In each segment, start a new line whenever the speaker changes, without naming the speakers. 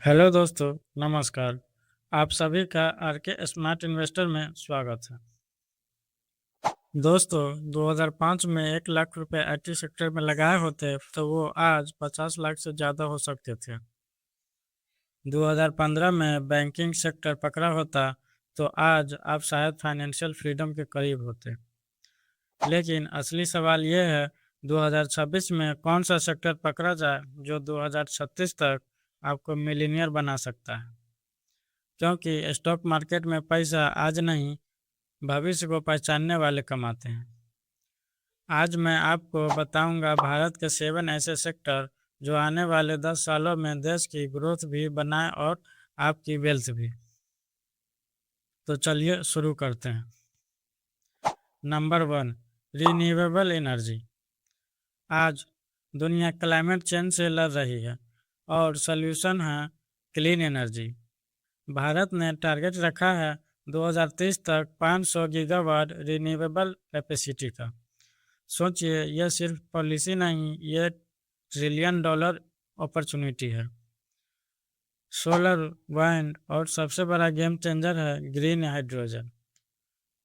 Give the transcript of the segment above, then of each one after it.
Hello दोस्तों, नमस्कार। आप सभी का आरके स्मार्ट इन्वेस्टर में स्वागत है। दोस्तों, 2005 में 1 लाख रुपए आईटी सेक्टर में लगाए होते तो वो आज 50 लाख से ज़्यादा हो सकते थे। 2015 में बैंकिंग सेक्टर पकड़ा होता तो आज आप शायद फाइनेंशियल फ्रीडम के करीब होते। लेकिन असली सवाल ये है, 2026 में कौन सा सेक्टर पकड़ा जाए जो 2036 तक आपको मिलीनियर बना सकता है। क्योंकि स्टॉक मार्केट में पैसा आज नहीं, भविष्य को पहचानने वाले कमाते हैं। आज मैं आपको बताऊंगा भारत के 7 ऐसे सेक्टर जो आने वाले 10 सालों में देश की ग्रोथ भी बनाए और आपकी वेल्थ भी। तो चलिए शुरू करते हैं। Number 1, renewable energy. आज दुनिया क्लाइमेट चेंज से लड़ रही है और सल्यूशन है क्लीन एनर्जी। भारत ने टारगेट रखा है 2030 तक 500 गीगावाट रिन्यूएबल कैपेसिटी का। सोचिए, यह सिर्फ पॉलिसी नहीं, ये ट्रिलियन डॉलर अपॉर्चुनिटी है। सोलर, वाइंड और सबसे बड़ा गेम चेंजर है ग्रीन हाइड्रोजन।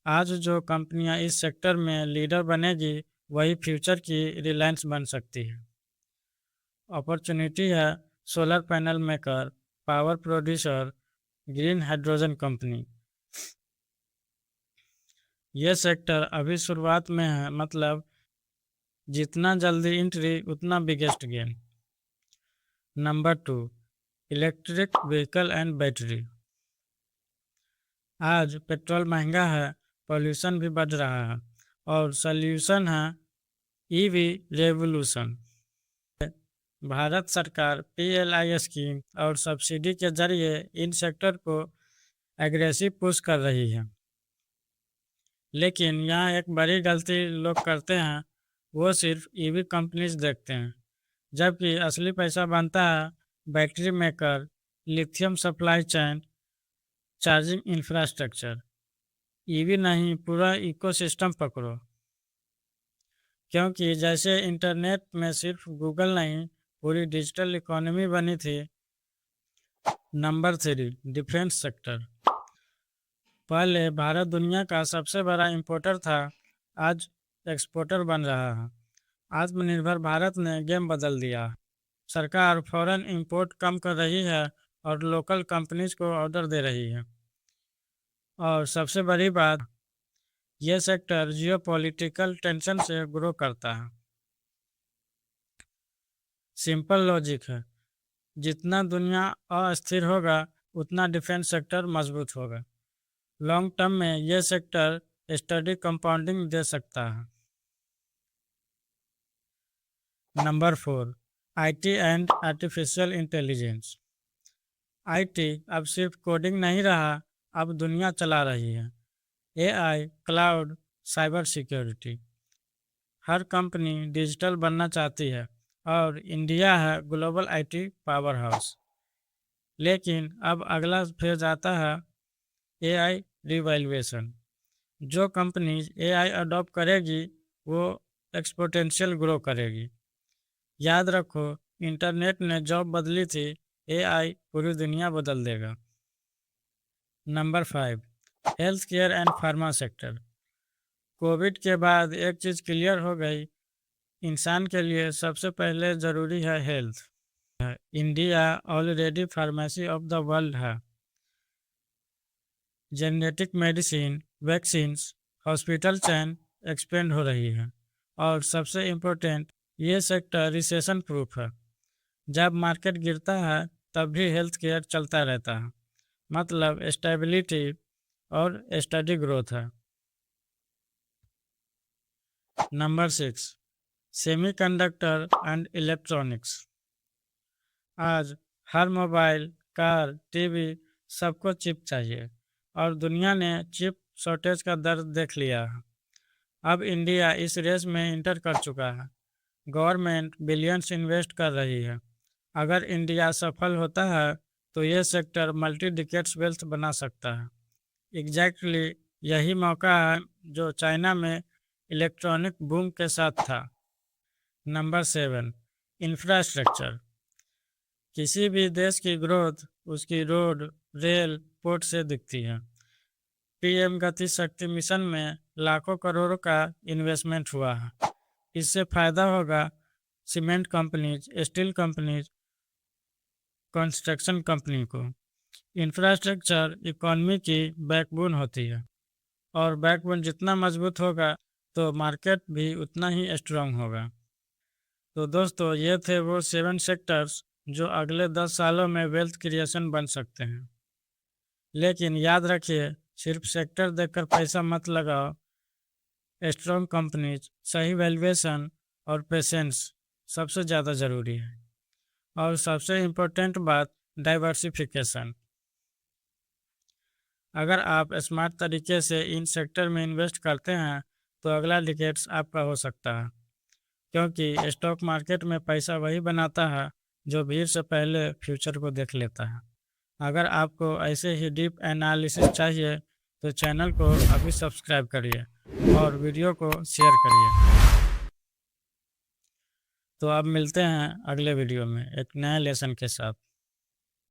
आज जो कंपनियां इस सेक्टर में लीडर बनेगी वही फ्यूचर की रिलायंस बन सकती है। अपॉर्चुनिटी है solar panel maker, power producer, green hydrogen company. ये सेक्टर अभी शुरुआत में है, मतलब जितना जल्दी एंट्री उतना biggest gain. Number 2, electric vehicle and battery. आज पेट्रोल महंगा है, पॉल्यूशन भी बढ़ रहा है और सॉल्यूशन है ईवी रेवोल्यूशन। भारत सरकार PLI स्कीम और सब्सिडी के जरिए इन सेक्टर को एग्रेसिव पुश कर रही है। लेकिन यहाँ एक बड़ी गलती लोग करते हैं, वो सिर्फ ईवी कंपनीज देखते हैं, जबकि असली पैसा बनता है battery maker, lithium supply chain, charging infrastructure. EV नहीं, पूरा इकोसिस्टम पकड़ो। क्योंकि जैसे इंटरनेट में सिर्फ गूगल नहीं, पूरी डिजिटल इकोनॉमी बनी थी। Number 3, defence sector. पहले भारत दुनिया का सबसे बड़ा इंपोर्टर था, आज एक्सपोर्टर बन रहा है। आत्मनिर्भर भारत ने गेम बदल दिया। सरकार फॉरेन इंपोर्ट कम कर रही है और लोकल कंपनीज को ऑर्डर दे रही है। और सबसे बड़ी बात, यह सेक्टर जियोपॉलिटिकल टेंशन से ग्रो करता है। सिंपल लॉजिक है, जितना दुनिया अस्थिर होगा उतना डिफेंस सेक्टर मजबूत होगा। लॉन्ग टर्म में यह सेक्टर स्टडी कंपाउंडिंग दे सकता है। Number 4, IT and artificial intelligence. IT अब सिर्फ कोडिंग नहीं रहा, अब दुनिया चला रही है। AI, cloud, cyber security. हर कंपनी डिजिटल बनना चाहती है और इंडिया है ग्लोबल IT पावर हाउस। लेकिन अब अगला फेज आता है AI रिवैल्यूएशन। जो कंपनीज AI अडॉप्ट करेगी वो एक्सपोनेंशियल ग्रो करेगी। याद रखो, इंटरनेट ने जॉब बदली थी, AI पूरी दुनिया बदल देगा। Number 5, health care and pharma sector. Covid के बाद एक चीज़ क्लियर हो गई, इंसान के लिए सबसे पहले ज़रूरी है health. India already pharmacy of the world है। Genetic medicine, vaccines, hospital chain expand हो रही है। और सबसे इम्पोर्टेंट, ये सेक्टर रिसेशन प्रूफ है। जब मार्केट गिरता है तब भी हेल्थ केयर चलता रहता है, मतलब स्टेबिलिटी और स्टडी ग्रोथ है। Number 6, semiconductor and electronics. आज हर मोबाइल, कार, टीवी, सबको चिप चाहिए और दुनिया ने चिप शॉर्टेज का दर्द देख लिया है। अब इंडिया इस रेस में इंटर कर चुका है। गवर्नमेंट बिलियंस इन्वेस्ट कर रही है। अगर इंडिया सफल होता है तो यह सेक्टर मल्टी डिकेड्स वेल्थ बना सकता है। एग्जैक्टली यही मौका है जो चाइना में इलेक्ट्रॉनिक बूम के साथ था। Number 7, infrastructure. किसी भी देश की ग्रोथ उसकी रोड, रेल, पोर्ट से दिखती है। पीएम गति शक्ति मिशन में लाखों करोड़ों का इन्वेस्टमेंट हुआ है। इससे फायदा होगा cement companies, steel companies, construction company को। इंफ्रास्ट्रक्चर इकोनॉमी की बैकबोन होती है और बैकबोन जितना मजबूत होगा तो मार्केट भी उतना ही स्ट्रांग होगा। तो दोस्तों, ये थे वो 7 सेक्टर्स जो अगले 10 सालों में वेल्थ क्रिएशन बन सकते हैं। लेकिन याद रखिए, सिर्फ सेक्टर देखकर पैसा मत लगाओ। स्ट्रॉन्ग कंपनीज, सही वैल्यूएशन और पेशेंस सबसे ज़्यादा ज़रूरी है। और सबसे इम्पोर्टेंट बात, डाइवर्सिफिकेशन। अगर आप स्मार्ट तरीके से इन सेक्टर में इन्वेस्ट करते हैं तो अगला डिकेड्स आपका हो सकता है, क्योंकि स्टॉक मार्केट में पैसा वही बनाता है जो भीड़ से पहले फ्यूचर को देख लेता है। अगर आपको ऐसे ही डीप एनालिसिस चाहिए तो चैनल को अभी सब्सक्राइब करिए और वीडियो को शेयर करिए। तो अब मिलते हैं अगले वीडियो में एक नए लेसन के साथ।